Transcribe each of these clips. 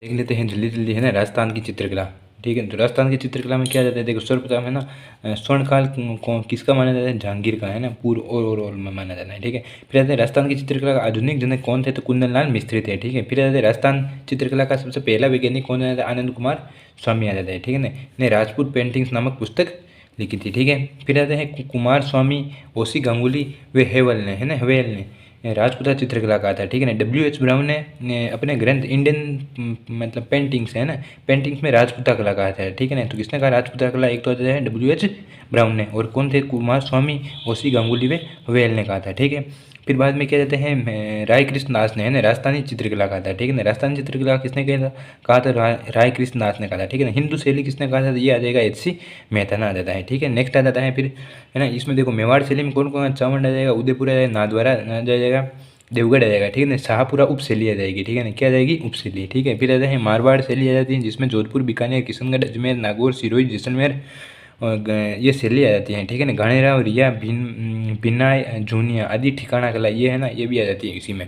देख लेते हैं जल्दी जल्दी, है ना, राजस्थान की चित्रकला। ठीक है, तो राजस्थान की चित्रकला में क्या जाता है, देखो सर्वप्रथम है ना, स्वर्णकाल कौन किसका माना जाता है, जहांगीर का, है ना, पूर्व और में माना जाता है। ठीक है, फिर आते हैं राजस्थान की चित्रकला का आधुनिक जनक कौन थे, तो कुंदन लाल मिस्त्री थे। ठीक है, फिर आते हैं राजस्थान चित्रकला का सबसे पहला वैज्ञानिक कौन है, आनंद कुमार स्वामी आ जाता है। ठीक है ना, ने राजपूत पेंटिंग्स नामक पुस्तक लिखी थी। ठीक है, फिर आते हैं कुमार स्वामी, ओसी गांगुली, वे हेवल ने, है ना, हवेल ने राजपूता चित्रकला का था। ठीक है ना, W.H. ब्राउन ने अपने ग्रंथ इंडियन मतलब पेंटिंग्स, है ना, पेंटिंग्स में राजपूता कला कहा था। ठीक है ना, तो किसने कहा राजपूता कला, एक तो आता है W.H. ब्राउन ने, और कौन थे, कुमार स्वामी, ओसी गांगुली वे हवेल ने कहा था। ठीक है, फिर बाद में क्या कहते हैं, राय कृष्ण दास ने, है ना, राजस्थानी चित्रकला कहा था। ठीक है ना, राजस्थानी चित्रकला किसने कहा था, राय कृष्ण दास ने कहा था। ठीक है ना, हिंदू शैली किसने कहा था, ये आ जाएगा H.C. मेहता ना आ जाता है। ठीक है, नेक्स्ट आ जाता है फिर, है ना, इसमें देखो मेवाड़ शैली में कौन कौन, चावंड आ जाएगा, उदयपुर आ जाएगा, नाथद्वारा आ जाएगा, देवगढ़ आ जाएगा। ठीक है ना, शाहपुरा उपशैली आ जाएगी। ठीक है ना, क्या आ जाएगी, उपशैली। ठीक है, फिर आ जाए मारवाड़ शैली आ जाती है, जिसमें जोधपुर, बीकानेर, किशनगढ़, अजमेर, नागौर, सिरोही, जैसलमेर और ये शैली आ जाती है। ठीक है ना, घाणेराव, रिया, भिन्नाय, जूनिया आदि ठिकाना कला, ये है ना, ये भी आ जाती है इसी में।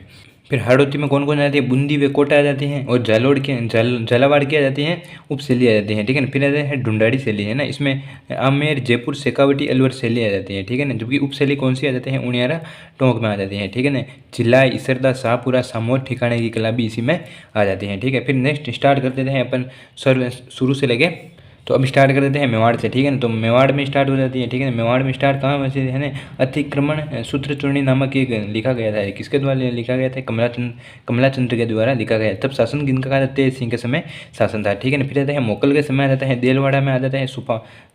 फिर हाड़ौती में कौन कौन आ जाती है, बूंदी व कोटा आ जाती हैं, और जालोड़ के झालावाड़ की आ जाती हैं, उपशैली आ जाती हैं। ठीक है ना, फिर आ जाते हैं ढूंढाड़ी शैली, है ना, इसमें आमेर, जयपुर, शेखावटी, अलवर शैली आ जाती है। ठीक है ना, जबकि उपशैली कौन सी आ जाती है, उनियारा, टोंक में आ जाती है। ठीक है ना, चिल्लाई, इसरदा, शाहपुरा, सामोर ठिकाने की कला भी इसी में आ जाती है। ठीक है, फिर नेक्स्ट स्टार्ट कर देते हैं अपन शुरू से लेके, तो अब स्टार्ट कर देते हैं मेवाड़ से। ठीक है ना, तो मेवाड़ में स्टार्ट हो जाती है। ठीक है ना, मेवाड़ में स्टार्ट कहाँ वैसे, है ना, अतिक्रमण सूत्र चूर्णी नामक एक लिखा गया था, किसके द्वारा लिखा गया था, कमलाचंद्र के द्वारा लिखा गया। तब शासन किनका कहा था, तेज सिंह के समय शासन था। ठीक है ना, फिर आता है मोकल के समय आ जाता है, देलवाड़ा में आ जाता है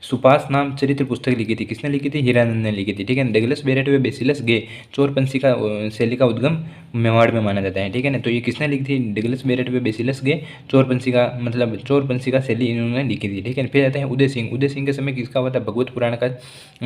सुपास नाम चरित्र पुस्तक लिखी थी, किसने लिखी थी, हीरानंद ने लिखी थी। ठीक है ना, डगलस बेरेट व बेसिलस गे चोरपंथी का शैली का उद्गम मेवाड़ में माना जाता है। ठीक है ना, तो ये किसने लिखी थी, डगलस बेरेट व बेसिलस गे चोरपंथी का, मतलब चोरपंथी का शैली इन्होंने लिखी थी। ठीक है, फिर आता है उदय सिंह। उदय सिंह के समय किसका हुआ था, भगवत पुराण का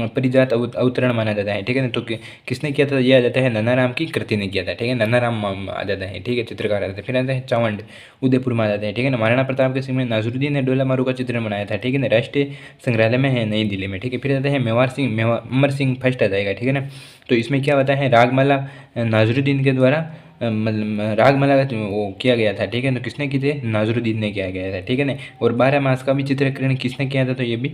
परिजात अवतरण माना जाता है। ठीक है ना, तो किसने किया था, यह आ जाता है नन्नाराम की कृति ने किया था। ठीक है, नन्नाराम आ जाता है। ठीक है, चित्रकार आ जाता है। फिर आता है चावंड, उदयपुर में आ जाते हैं। ठीक है ना, महाराणा प्रताप के समय नाजरुद्दीन ने डोला मारू का चित्रण बनाया था। ठीक है ना, राष्ट्रीय संग्रहालय में है नई दिल्ली में। ठीक है, फिर आता है अमर सिंह फर्स्ट आ जाएगा। ठीक है ना, तो इसमें क्या होता है, रागमाला नाजरुद्दीन के द्वारा मतलब रागमाला का वो किया गया था। ठीक है, तो किसने की थे, नाजरुद्दीन ने किया गया था। ठीक है ना, और 12 मास का भी चित्रीकरण किसने किया था, तो ये भी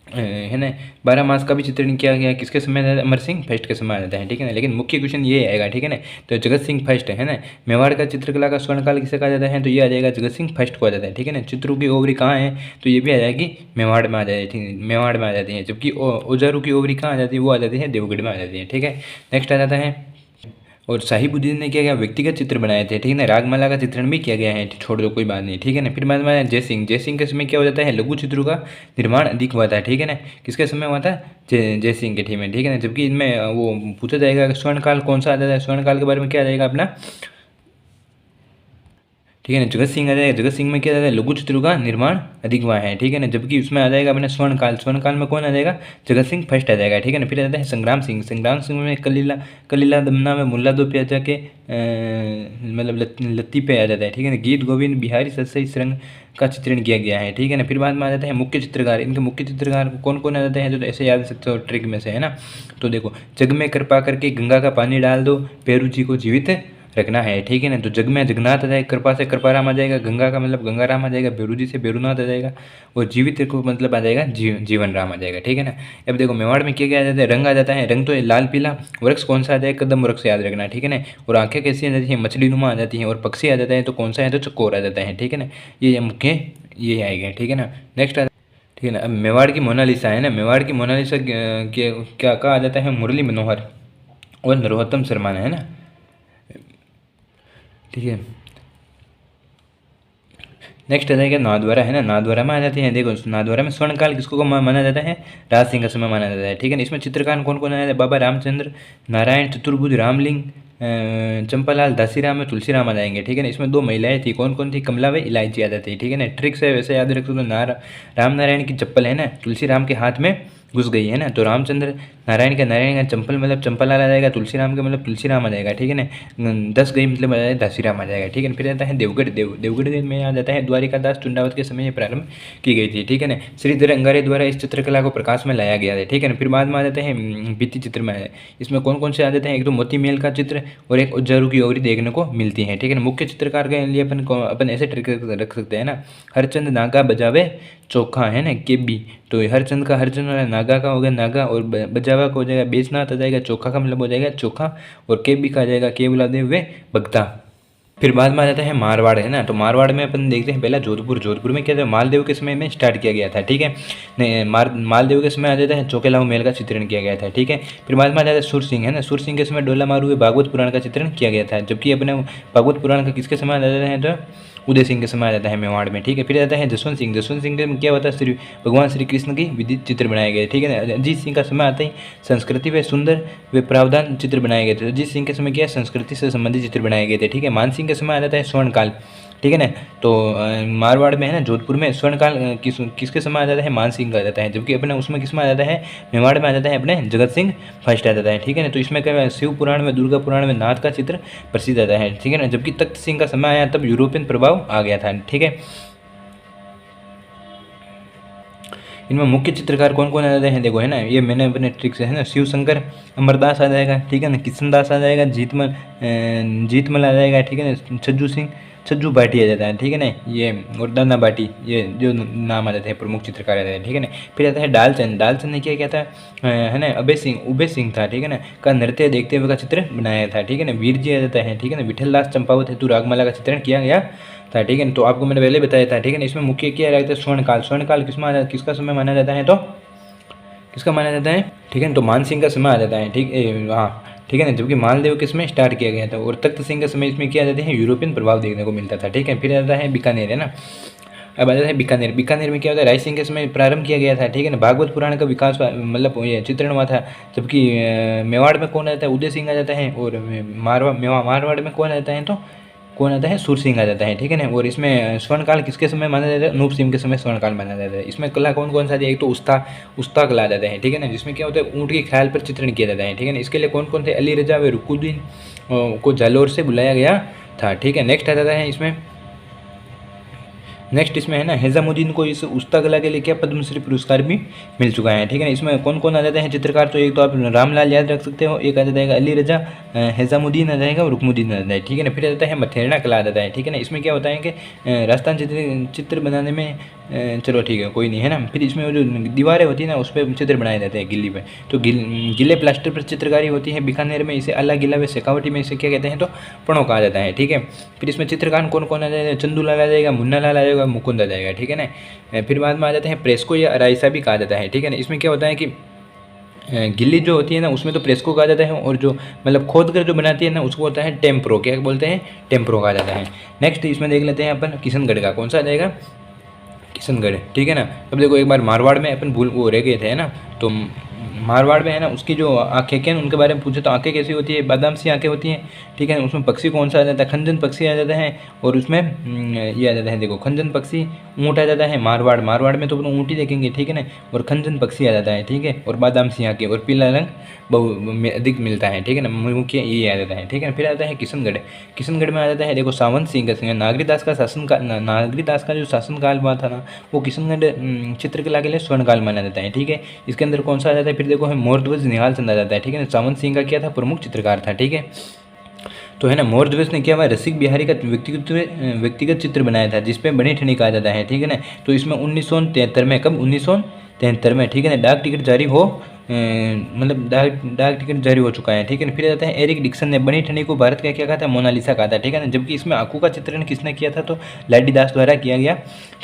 है ना, 12 मास का भी चित्रण किया गया, किसके समय आता है, अमर सिंह फर्स्ट के समय आ जाता है। ठीक है ना, लेकिन मुख्य क्वेश्चन ये आएगा। ठीक है ना, तो जगत सिंह फर्स्ट, है ना, मेवाड़ का चित्रकला का स्वर्णकाल किसे कहा जाता है, तो ये आ जाएगा जगत सिंह फर्स्ट को आ जाता है। ठीक है ना, चित्रों की ओवरी कहाँ है, तो ये भी आ जाएगी मेवाड़ में आ जाती है, मेवाड़ में आ जाती है। जबकि औजारों की ओवरी कहाँ आ जाती है, वो आ जाती है देवगढ़ में आ जाती है। ठीक है, नेक्स्ट आ जाता है, और साहिबुद्दीन ने क्या किया, व्यक्तिगत चित्र बनाए थे। ठीक है ना, रागमाला का चित्रण भी किया गया है, छोड़ दो कोई बात नहीं। ठीक है ना, फिर बाद में जयसिंह के समय क्या हो जाता है, लघु चित्रों का निर्माण अधिक हुआ था। ठीक है ना, किसके समय हुआ था, जयसिंह के ठीक है। ठीक है ना, जबकि इनमें वो पूछा जाएगा स्वर्णकाल कौन सा आ जाता है, स्वर्णकाल के बारे में क्या आ जाएगा अपना, ठीक है ना, जगत सिंह आ जाएगा। जगत सिंह में क्या जाता है, लघु चित्रों का निर्माण अधिक हुआ है। ठीक है ना, जबकि उसमें आ जाएगा अपना स्वर्णकाल में कौन आ जाएगा, जगत सिंह फर्स्ट आ जाएगा। ठीक है ना, फिर आ जाता है संग्राम सिंह में कलीला दमना में मुल्ला दो प्याजा के मतलब लत्ती पे आ जाता है। ठीक है ना, गीत गोविंद बिहारी सतसई श्रृंग का चित्रण किया गया है। ठीक है ना, फिर बाद में आ जाता है मुख्य चित्रकार। इनके मुख्य चित्रकार कौन कौन आ जाते हैं, तो ऐसे याद सकते हो ट्रिक में से, है ना, तो देखो, जग में कृपा करके गंगा का पानी डाल दो, पेरू जी को जीवित रखना है। ठीक है ना, तो जग में जगन्नाथ आ जाएगा, कृपा से कृपाराम आ जाएगा, गंगा का मतलब गंगाराम आ जाएगा, बेरू से बेरूनाथ आ जाएगा, और जीवित को मतलब आ जाएगा जीवन राम आ जाएगा। ठीक है ना, अब देखो मेवाड़ में क्या क्या आ जाता है, रंग आ जाता है, रंग तो लाल पीला, वृक्ष कौन सा आ जाएगा, कदम वृक्ष याद रखना। ठीक है ना, और आंखें कैसी आ जाती है, मछली नुमा आ जाती है, और पक्षी आ जाता है, तो कौन सा है, तो चकोर आ जाता है। ठीक है ना, ये मुख्य ये आएगा। ठीक है ना, नेक्स्ट ठीक है ना, अब मेवाड़ की मोनालिसा है ना, मेवाड़ की मोनालिसा क्या कहा आ जाता है, मुरली मनोहर और नरोत्तम शर्मा ने, है ना। ठीक है, नेक्स्ट आ जाएगा नाथद्वारा, है ना, नाथद्वारा में आ जाते हैं। देखो नाथद्वारा में स्वर्णकाल किसको माना जाता है, राज सिंह का समय माना जाता है। ठीक है ना, इसमें चित्रकार कौन कौन आ जाता है, बाबा रामचंद्र, नारायण चतुर्भुज, रामलिंग, चंपालाल, दासीराम में तुलसीराम आ जाएंगे। ठीक है ना, इसमें 2 महिलाएं थी, कौन कौन थी, कमला व इलायची आ जाती है। ठीक है ना, ट्रिक्स है वैसे याद रख दो, तो राम नारायण की चप्पल, है ना, तुलसीराम के हाथ में घुस गई, है ना, तो रामचंद्र नारायण का चंपल मतलब चंपल आ जाएगा, तुलसी राम का मतलब तुलसी राम आ जाएगा, ठीक है ना। 10 गई मतलब आ जाएगा दासी राम आ जाएगा, ठीक है ना। फिर आता है देवगढ़ में आ जाता है द्वारिका दास टुंडावत के समय प्रारंभ की गई थी, ठीक है ना। श्रीधर अंगारे द्वारा इस चित्रकला को प्रकाश में लाया गया है, ठीक है ना। फिर बाद में आ जाते हैं भित्ति चित्र में। इसमें कौन कौन से आ जाते हैं, एक तो मोती महल का चित्र और एक उज्जारू की ओगरी देखने को मिलती है, ठीक है ना। मुख्य चित्रकार के लिए अपन ऐसे ट्रिक रख सकते हैं ना, हरचंद नागा बजावे चोखा, है ना, केबी। तो हरचंद का हरचंद वाला, नागा का हो गया नागा, और बजावा का हो जाएगा बेचनाथ आ जाएगा, चोखा का मतलब हो जाएगा चोखा, और केबी का आ जाएगा के बुलाते हुए भगता। फिर बाद में आ जाता है मारवाड़, है ना। तो मारवाड़ में अपन देखते हैं पहला जोधपुर में क्या था, मालदेव के समय में स्टार्ट किया गया था, ठीक है। मालदेव के समय आ जाता है चौकेलाऊ महल का चित्रण किया गया था, ठीक है। फिर बाद में आ जाता है सुर सिंह, है ना। सुर सिंह के समय डोला मारू हुए भागवत पुराण का चित्रण किया गया था, जबकि अपने भागवत पुराण का किसके समय आ जाता है, तो उदय सिंह के समय आ जाता है मेवाड़ में, ठीक है। फिर आता है जसवंत सिंह के क्या होता है, भगवान श्री कृष्ण की विदित चित्र बनाए गए, ठीक है ना। अजीत सिंह का समय आता ही संस्कृति व सुंदर व प्रावधान चित्र बनाए गए थे। अजीत सिंह के समय क्या संस्कृति से संबंधित चित्र बनाए गए थे, ठीक है। मान सिंह के समय आ जाता है स्वर्णकाल, ठीक है ना। तो मारवाड़ में, है ना, जोधपुर में स्वर्णकाल किसके समय आ जाता है, मान सिंह का आ जाता है, जबकि अपने उसमें किसमें आ जाता है, मेवाड़ में आ जाता है अपने जगत सिंह फर्स्ट आ जाता है, ठीक है ना। तो इसमें क्या शिव पुराण में, दुर्गा पुराण में नाथ का चित्र प्रसिद्ध आता है, ठीक है ना। जबकि तख्त सिंह का समय आया तब यूरोपियन प्रभाव आ गया था, ठीक है। इनमें मुख्य चित्रकार कौन कौन आ जाते हैं, देखो, है ना, ये मैंने अपने ट्रिक से, है ना, शिव शंकर अमरदास आ जाएगा, ठीक है ना, किशन दास आ जाएगा, जीतमल आ जाएगा, ठीक है ना, छज्जू भाटी आ जाता है, ठीक है ना, ये और दाना भाटी, ये जो नाम आ जाते हैं प्रमुख चित्रकार आ जाते हैं, ठीक है ना। फिर आता है डालचंद ने क्या था, है ना, उबे सिंह था, ठीक है ना, का नृत्य देखते हुए का चित्र बनाया था, ठीक है ना। वीर जी आ जाता है, ठीक है ना, विठल दास चंपावत हेतु रागमाला का चित्रण किया गया था, ठीक है ना। तो आपको मैंने पहले बताया था, ठीक है ना। इसमें मुख्य क्या रहता है, स्वर्णकाल किसका समय माना जाता है, तो किसका माना जाता है, ठीक है ना। तो मान सिंह का समय आ जाता है, ठीक है, हाँ, ठीक है ना, जबकि मालदेव के इसमें स्टार्ट किया गया था। और तख्त सिंह के समय इसमें क्या जाते हैं, यूरोपियन प्रभाव देखने को मिलता था, ठीक है। फिर आता है बीकानेर, है ना। अब आ जाता है बीकानेर में क्या होता है, राय सिंह के समय प्रारंभ किया गया था, ठीक है ना। भागवत पुराण का विकास मतलब ये चित्रण हुआ था, जबकि मेवाड़ में कौन आता है, उदय सिंह आ जाता है, और मारवाड़ में कौन आता है, तो कौन आता है, सुर सिंह आ जाता है, ठीक है ना। और इसमें स्वर्णकाल किसके समय माना जाता है, अनूप सिंह के समय स्वर्णकाल माना जाता है। इसमें कला कौन कौन सा है, एक तो उस्ता कला आ जाता है, ठीक है ना, जिसमें क्या होता है, ऊँट के ख्याल पर चित्रण किया जाता है, ठीक है ना। इसके लिए कौन कौन थे, अली रजा व रुकुद्दीन को जालौर से बुलाया गया था, ठीक है। नेक्स्ट आ जाता है इसमें है ना, हैजामुद्दीन को इस उस्ता कला के लिए क्या पद्मश्री पुरस्कार भी मिल चुका है, ठीक है ना। इसमें कौन कौन आ जाते हैं चित्रकार, तो एक तो आप रामलाल याद रख सकते हो, एक आ जाएगा अली रजा, हैजामुद्दीन आ जाएगा और रुकमुद्दीन आ जाता है, ठीक है ना। फिर आ जाता है मथेरना कला आ जाता है, ठीक है ना। इसमें क्या होता है कि राजस्थान चित्र बनाने में, चलो ठीक है, कोई नहीं, है ना। फिर इसमें जो दीवारें होती है ना, उस पर चित्र बनाए जाते हैं गिल्ली पे, तो गिले प्लास्टर पर चित्रकारी होती है। बीकानेर में इसे अला गिला व शेखावटी में इसे क्या कहते हैं, तो पणो कहा जाता है, ठीक है। फिर इसमें चित्रकार कौन कौन आ जाएगा, चंदूलाल आ जाएगा, मुन्ना लाल आ जाएगा, मुकुंद आ जाएगा, ठीक है ना। फिर बाद में आ जाते हैं प्रेस्को या अराइसा भी कहा जाता है, ठीक है ना। इसमें क्या होता है कि गिल्ली जो होती है ना, उसमें तो प्रेस्को कहा जाता है, और जो मतलब खोद कर जो बनाती है ना, उसको होता है टेम्प्रो, क्या बोलते हैं, टेम्प्रो कहा जाता है। नेक्स्ट इसमें देख लेते हैं अपन किशनगढ़ का, कौन सा आ जाएगा, किशनगढ़, ठीक है ना। अब देखो, एक बार मारवाड़ में अपन वो रह गए थे, है ना। तो मारवाड़ में, है ना, उसकी जो आंखें क्या उनके बारे में पूछे, तो आंखें कैसी होती है, बादाम सी आंखें होती हैं, ठीक है। उसमें पक्षी कौन सा आ जाता है, खंजन पक्षी आ जाता है, और उसमें ये आ जाता है, देखो, खंजन पक्षी ऊँट आ जाता है। मारवाड़ में तो अपन ऊँट ही देखेंगे, ठीक है ना। और खंजन पक्षी आ जाता है, ठीक है, और बादाम सी आंखें और पीला रंग अधिक मिलता है, ठीक है ना। मुख्य ये आ जाता है, ठीक है। फिर आता है किशनगढ़ में आ जाता है, देखो, सावंत सिंह का सिंह, नागरीदास का जो शासनकाल हुआ था ना, वो किशनगढ़ चित्रकला के लिए स्वर्णकाल माना जाता है, ठीक है। इसके अंदर कौन सा आ जाता है, फिर देखो, है मोरध्वज निहाल चंद आ जाता है, ठीक है ना। सावंत सिंह का क्या था, प्रमुख चित्रकार था, ठीक है। तो है ना, मोरध्वज ने क्या हुआ, रसिक बिहारी का व्यक्तिगत चित्र बनाया था, जिसपे बनी ठनी कहा जाता है, ठीक है ना। तो इसमें 1973 में, कब, 1973 में, ठीक है ना, डाक टिकट जारी हो मतलब डाक टिकट जारी हो चुका है, ठीक है ना। फिर आता है एरिक डिक्सन ने बनी ठनी को भारत का क्या कहा था, मोनालिसा कहा था, ठीक है ना। जबकि इसमें आंखों का चित्रण किसने किया था, तो लाडी दास द्वारा किया गया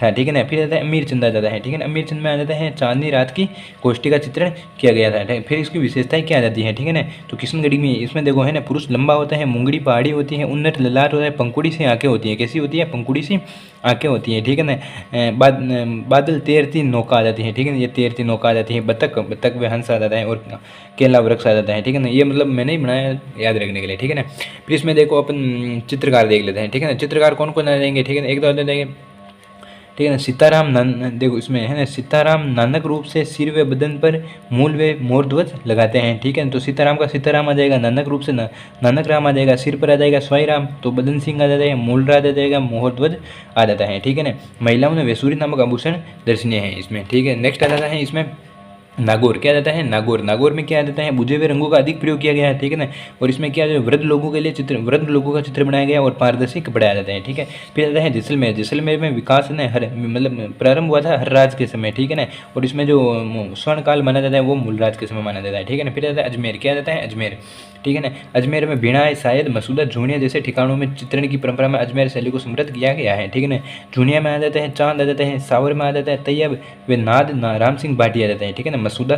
था, ठीक है ना। फिर आता है अमीर चंद आ जाता है, ठीक है ना। अमीर चंद में आ जाता है चांदनी रात की कोष्ठी का चित्रण किया गया था। फिर इसकी विशेषताएं क्या आ जाती है, ठीक है ना। तो किशनगढ़ी में इसमें देखो, है ना, पुरुष लंबा होता है, मुंगड़ी पहाड़ी होती है, उन्नत ललाट होता है, पंकुड़ी सी आंखें होती है, कैसी होती है, पंकुड़ी सी आंखें होती हैं, ठीक है ना। बादल तैरती नौका आ जाती है, ठीक है ना, ये तैरती नौका आ जाती है। बतख व हंस आ जाता है, और केला वृक्ष आ जाता है, ठीक है ना। ये मतलब मैंने ही बनाया याद रखने के लिए, ठीक है ना। फिर इसमें देखो अपन चित्रकार देख लेते हैं, ठीक है ना। चित्रकार कौन कौन आ जाएंगे, ठीक है ना। एक तो आ जाएंगे ठीक है ना। सीताराम देखो इसमें है ना, सीताराम नानक रूप से सिर व बदन पर मूल व मोर ध्वज लगाते हैं, ठीक है। तो सीताराम का सीताराम आ जाएगा, नानक रूप से नानक राम आ जाएगा, सिर पर आ जाएगा स्वाई राम, तो बदन सिंह आ जाता है, मूल राज आ जाएगा, मोहर ध्वज आ जाता है, ठीक है ना। महिलाओं ने वैसूरी नामक आभूषण दर्शनीय है इसमें, ठीक है। नेक्स्ट आ जाता है इसमें नागौर। क्या जाता है नागौर। नागौर में क्या आ जाता है, बुझे हुए रंगों का अधिक प्रयोग किया गया है, ठीक है ना। और इसमें क्या है, वृद्ध लोगों के लिए चित्र, वृद्ध लोगों का चित्र बनाया गया और पारदर्शी कपड़े आ जाते हैं, ठीक है। फिर आता है जैसलमेर। जैसलमेर में विकास ने हर मतलब प्रारंभ हुआ था हर्षराज के समय, ठीक है ना। और इसमें जो स्वर्ण काल माना जाता है वो मूलराज के समय माना जाता है, ठीक है ना। फिर आता है अजमेर। क्या जाता है अजमेर, ठीक है ना। अजमेर में बीणा शायद मसूदा झूनिया जैसे ठिकानों में चित्रण की परंपरा में अजमेर शैली को समृद्ध किया गया है, ठीक है ना। झूनिया में आ जाते हैं चांद आ जाते हैं, सावर में आ जाता है तैयब वे नाद राम सिंह भाटी आ जाते हैं, ठीक है ना। मसूदा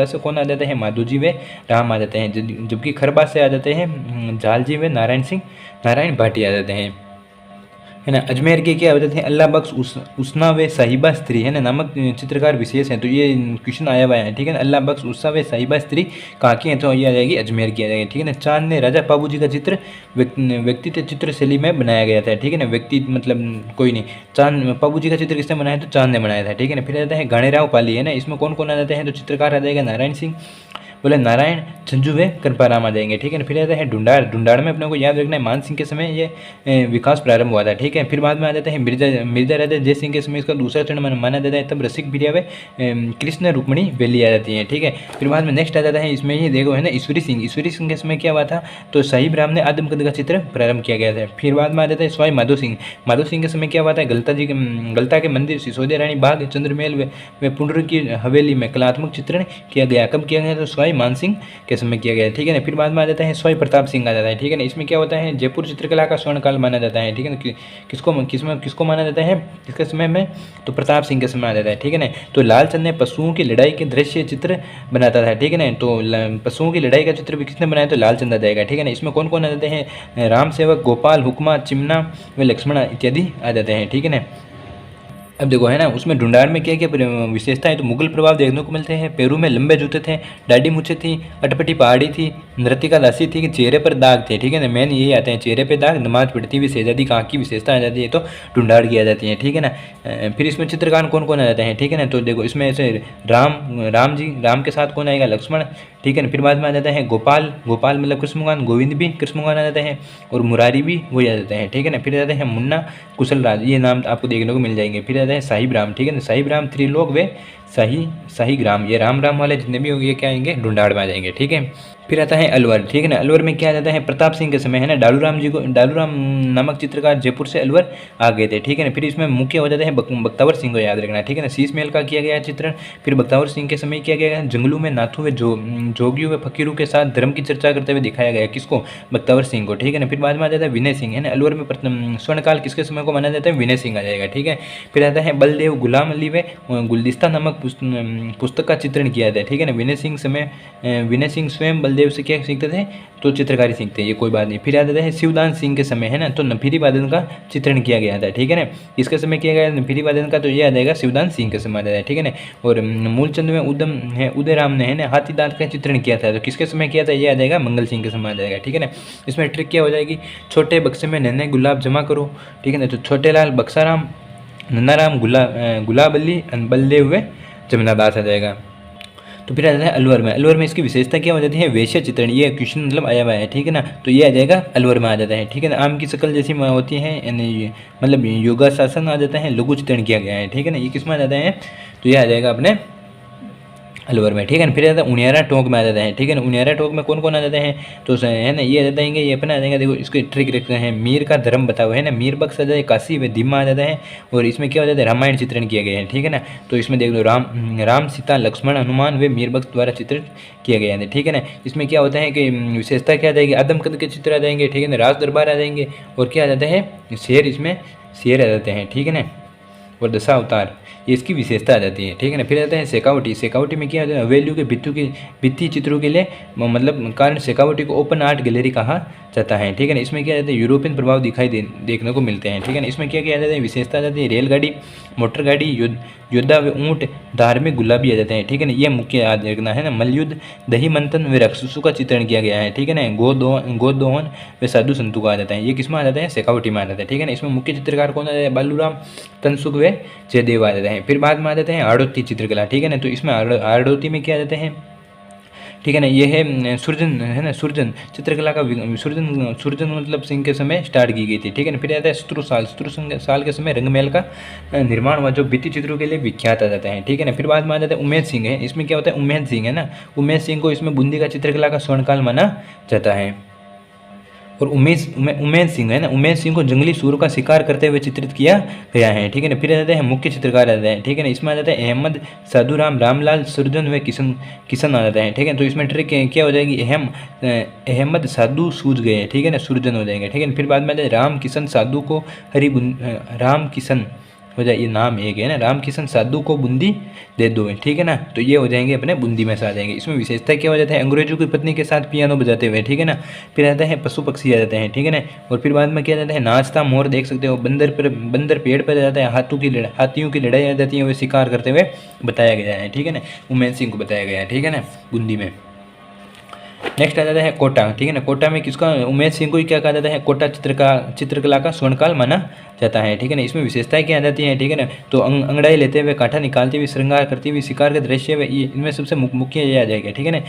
से कौन आ जाते हैं, माधोजी वे राम आ जाते हैं, जबकि खरबा से आ जाते हैं जालजी वे नारायण भाटी आ जाते हैं, है ना। अजमेर के क्या बताते हैं, अल्लाह बख्श उसना वे साहिबा स्त्री, है ना, नामक चित्रकार विशेष हैं। तो ये क्वेश्चन आया हुआ है, ठीक है ना। अल्लाह बख्श उसना वे साहिबा स्त्री कहाँ की है, तो ये आ जाएगी अजमेर की आ जाएगी, ठीक है ना। चांद ने राजा पाबू जी का चित्र व्यक्तित्व चित्र शैली में बनाया गया था, ठीक है ना। व्यक्ति मतलब कोई नहीं, चांद पाबू जी का चित्र किसने बनाया, तो चांद ने बनाया था, ठीक है ना। फिर आता है गाणेराव पाली, है ना। इसमें कौन कौन आ जाते हैं, तो चित्रकार आ जाएगा नारायण सिंह, बोले नारायण झंझू वे कृपाराम आ जाएंगे, ठीक है ना। फिर आता है ढूंढाड़। ढूंढाड़ में अपने को याद रखना है मान सिंह के समय ये विकास प्रारंभ हुआ था, ठीक है। फिर बाद में आ जाता है मिर्जा राजा जय सिंह के समय इसका दूसरा चरण माना जाता है, तब रसिक बिरिया वे कृष्ण रुक्मणी वैली आ जाती है, ठीक है। फिर बाद में नेक्स्ट आ जाता है इसमें, ये देखो है ना, ईश्वरी सिंह के समय क्या हुआ था, तो साहिब राम ने आदमकद का चित्र प्रारंभ किया गया था। फिर बाद में आ जाता है स्वाई माधो सिंह के समय क्या हुआ था, गलता के मंदिर सिसोदिया रानी बाग चंद्रमेल व पुंडर की हवेली में कलात्मक चित्रण किया गया। कब किया गया, तो स्वाई मान सिंह के समय किया गया है, ठीक है ना। फिर बाद में आ जाता है स्वाई प्रताप सिंह आ जाता है, ठीक है ना। इसमें क्या होता है, जयपुर चित्रकला का स्वर्ण काल माना जाता है, ठीक है ना। किसको माना जाता है किसके समय में, तो प्रताप सिंह के समय आ जाता है, ठीक है ना। तो लालचंद ने पशुओं की लड़ाई के दृश्य चित्र बनाता था, ठीक है ना। तो पशुओं की लड़ाई का चित्र भी किसने बनाया, तो लालचंद आ जाएगा, ठीक है ना। इसमें कौन कौन आ जाते हैं, राम सेवक, गोपाल, हुक्मा, चिमना व लक्ष्मण इत्यादि आ जाते हैं, ठीक है ना। अब देखो है ना, उसमें ढूंढाड़ में क्या क्या विशेषताएं, तो मुगल प्रभाव देखने को मिलते हैं। पैरों में लंबे जूते थे, दाढ़ी मूछें थी, अटपटी पहाड़ी थी, नृत्यिका दासी थी, कि चेहरे पर दाग थे, ठीक है ना। मेन यही आते हैं, चेहरे पे दाग, नमाज पढ़ती हुई शहजादी कहाँ की विशेषता आ जाती है, तो ढूंढाड़ की आ जाती है, ठीक है ना। फिर इसमें चित्रकार कौन कौन आ जाते हैं, ठीक है ना। तो देखो इसमें ऐसे राम के साथ कौन आएगा, लक्ष्मण, ठीक है ना। फिर बाद में आ जाता है गोपाल मतलब कृष्णमुखान, गोविंद भी कृष्णमुखान आ जाते हैं, और मुरारी भी वही आ जाते हैं, ठीक है ना। फिर आ जाते हैं मुन्ना, कुशलराज, ये नाम आपको देखने को मिल जाएंगे। फिर आता है साहिब राम, ठीक है ना। साहिब राम, त्रिलोक वे शाही ग्राम, ये राम वाले जितने भी होंगे क्या आएंगे, ढूंढाड़ में आ जाएंगे, ठीक है। फिर आता है अलवर, ठीक है ना। अलवर में क्या आ जाता है, प्रताप सिंह के समय, है ना। डालू राम नामक चित्रकार जयपुर से अलवर आ गए थे, ठीक है ना। फिर इसमें मुख्य हो जाते हैं बख्तावर सिंह को याद रखना, ठीक है ना। शीश महल का किया गया है चित्रण, फिर बख्तावर सिंह के समय किया गया है। जंगलों में नाथों व जोगियों व फकीरों के साथ धर्म की चर्चा करते हुए दिखाया गया है, किसको, बख्तावर सिंह को, ठीक है ना। फिर बाद में आ जाता है विनय सिंह, है ना। अलवर में स्वर्णकाल किसके समय को माना जाता है, विनय सिंह आ जाएगा, ठीक है। फिर आता है बलदेव गुलाम अली व गुलदिस्ता नामक पुस्तक का चित्रण किया था, ठीक है ना। विनय सिंह स्वयं बलदेव से क्या सीखते थे, तो चित्रकारी सीखते हैं, ये कोई बात नहीं। फिर आ जाता है शिवदान सिंह के समय, है ना। तो नफीरी वादन का चित्रण किया गया था, ठीक है ना। इसके समय किया गया नफीरी वादन का, तो ये आ जाएगा शिवदान सिंह के समय आ जाता है, ठीक है ना। और मूलचंद में उदय राम ने, है ना, हाथी दांत का चित्रण किया था, तो किसके समय किया था, ये आ जाएगा मंगल सिंह के समय आ जाएगा, ठीक है ना। इसमें ट्रिक क्या हो जाएगी, छोटे बक्से में नन्हे गुलाब जमा करो, ठीक है ना। तो छोटे लाल बक्साराम, नन्नाराम गुलाब अली, बलदेव व जमुनादास आ जाएगा। तो फिर आ जाता है अलवर में इसकी विशेषता क्या हो जाती है, वैश्य चित्रण, ये क्वेश्चन मतलब आया हुआ है, ठीक है ना। तो ये आ जाएगा अलवर में आ जाता है, ठीक है ना। आम की शक्ल जैसी होती है, यानी मतलब योगा शासन आ जाता है, लघु चित्रण किया गया है, ठीक है ना। ये किस में आ जाता है, तो ये आ जाएगा अपने अलवर में, ठीक है ना। फिर आता है उनियारा टोंक में आ जाता है, ठीक है ना। उनियारा टोंक में कौन कौन आ जाते हैं, तो है ना, ये आ जाते हैं, ये अपना आ जाएंगे। देखो इसको ट्रिक रखते हैं, मीर का धर्म बताओ, है ना। मीर बख्श आ जाए, काशी व धीमा आ जाता है, और इसमें क्या हो जाता है, रामायण चित्रण किए गए हैं, ठीक है ना। तो इसमें देख लो राम सीता लक्ष्मण हनुमान व मीर बख्श द्वारा चित्रित किए गए हैं, ठीक है ना। इसमें क्या होता है कि विशेषता क्या आ जाएगी, आदमकद के चित्र आ जाएंगे, ठीक है ना। राज दरबार आ जाएंगे, और क्या आ जाता है, शेर आ जाते हैं, ठीक है ना। और दशा अवतार, ये इसकी विशेषता आ जाती है, ठीक है ना। फिर आता है शेखावटी में क्या होता है, हवेलियों के भित्ति चित्रों के लिए मतलब कारण शेखावटी को ओपन आर्ट गैलरी कहा जाता है। ठीक है ना, इसमें क्या जाता है यूरोपियन प्रभाव देखने को मिलते हैं। ठीक है ना, इसमें क्या किया जाता है विशेषता आ जाती है रेलगाड़ी, मोटर गाड़ी, योद्धा व ऊँट, धार्मिक गुलाबी आ जाते हैं। ठीक है ना, ये मुख्य याद रखना है ना। मलयुद्ध, दही मंथन व राक्षसों का चित्रण किया गया है। ठीक है ना, गोदोहन व साधु संतों का आ जाता है। ये किसमें आ जाता है शेखावटी में आ जाता है। ठीक है ना, इसमें मुख्य चित्रकार कौन आ जाता है बालूराम, तनसुख व जयदेव आ जाते हैं। फिर बाद में आ जाते हैं हाड़ौती चित्रकला। ठीक है ना, तो इसमें हाड़ौती में क्या आ जाते हैं, ठीक है ना, ये है सृजन है ना, सृजन चित्रकला का सृजन मतलब सिंह के समय स्टार्ट की गई थी। ठीक है ना, फिर आता है शत्रु साल के समय रंगमहल का निर्माण हुआ जो भित्ति चित्रों के लिए विख्यात आ जाता है। ठीक है ना, फिर बाद में आ जाता है उमेद सिंह है। इसमें क्या होता है उमेद सिंह है ना, उमेद सिंह को इसमें बूंदी का चित्रकला का स्वर्णकाल माना जाता है। और उमेद सिंह है ना, उमेद सिंह को जंगली सूरों का शिकार करते हुए चित्रित किया गया है। ठीक है ना, फिर आ जाते हैं मुख्य चित्रकार आ जाते हैं। ठीक है ना, इसमें आ जाता है अहमद, साधुराम, रामलाल, सृजन व किशन आ जाता है। ठीक है, तो इसमें ट्रिक क्या हो जाएगी अहमद साधु सूझ गए। ठीक है ना, सुरजन हो जाएंगे। ठीक है, फिर बाद में आ जाए राम किशन साधु को राम किशन हो जाए, ये नाम एक है ना, राम किशन साधु को बूंदी दे दो। ठीक है ना, तो ये हो जाएंगे अपने बूंदी में से आ जाएंगे। इसमें विशेषता क्या हो जाता है अंग्रेजों की पत्नी के साथ पियानो बजाते हुए। ठीक है ना, फिर आता है पशु पक्षी आ जाते हैं। ठीक है ना, और फिर बाद में क्या जाता है नाचता मोर देख सकते हो, बंदर पेड़ पर जाता है, हाथियों की लड़ाई आ जाती है, वे शिकार करते हुए बताया गया है। ठीक है ना, उमेद सिंह को बताया गया है। ठीक है ना, बूंदी में। नेक्स्ट आ जाता है कोटा। ठीक है ना, कोटा में किसका उमेद सिंह को ही क्या कहा जाता है कोटा चित्रकला का स्वर्णकाल माना जाता है। ठीक है ना, इसमें विशेषताएं क्या आ जाती हैं। ठीक है ना, तो अंगड़ाई लेते हुए, कांटा निकालते हुए, श्रृंगार करती हुई, शिकार के दृश्य ये इनमें सबसे मुख्य ये आ जाएगा। ठीक है ना,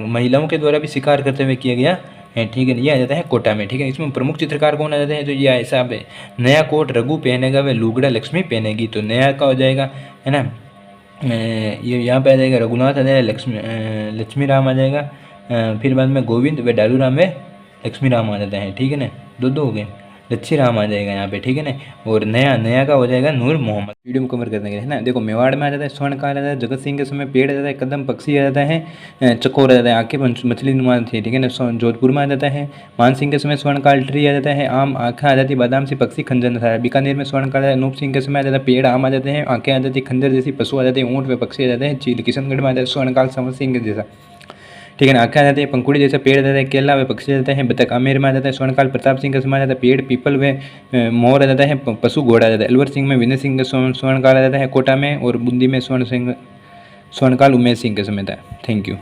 महिलाओं के द्वारा भी शिकार करते हुए किया गया है। ठीक है, ये आ जाता है कोटा में। ठीक है, इसमें प्रमुख चित्रकार कौन आ जाते हैं, तो ये ऐसा नया कोट रघु पहनेगा व लुगड़ा लक्ष्मी पहनेगी। तो नया का हो जाएगा है ना, ये यहाँ पे आ जाएगा रघुनाथ आ जाएगा, लक्ष्मी राम आ जाएगा, फिर बाद में गोविंद व डालू राम व लक्ष्मी राम आ जाता है। ठीक है ना, दो हो गए, लच्छी राम आ जाएगा यहाँ पे। ठीक है ना, और नया का हो जाएगा नूर मोहम्मद। वीडियो में कवर करने के लिए है ना, देखो मेवाड़ में आ जाता है स्वर्णकाल आ जाता है, जगत सिंह के समय पेड़ आ जाता है, कदम पक्षी आ जाता है, चकोर आ जाता है, आंखें मछली नुमा थी। ठीक है ना, जोधपुर में आ जाता है मान सिंह के समय स्वर्णकाल ट्री आ जाता है, आम आँखें आ जाती है, बादाम सी पक्षी खंजर था। बीकानेर में स्वर्णकाल अनूप सिंह के समय आ जाता है पेड़ आम आ जाते हैं, आंखें आ जाती है, खंजर जैसी पशु आ जाते हैं, ऊँट व पक्षी आ जाते हैं, चील। किशनगढ़ में आ जाता है स्वर्णकाल समर सिंह जैसा। ठीक है ना, आँखें आ जाती है, पंखुड़ी जैसा पेड़ आ जाता है, केला व पक्षी आ जाता है, बतख। आमेर में आ जाता है स्वर्णकाल प्रताप सिंह का समय आ जाता है पेड़ पीपल व मोर आ जाता है, पशु घोड़ा आ जाता है। अलवर सिंह में विनय सिंह का स्वर्णकाल आ जाता है कोटा में, और बूंदी में स्वर्णकाल उमेश सिंह के समय था। Thank you.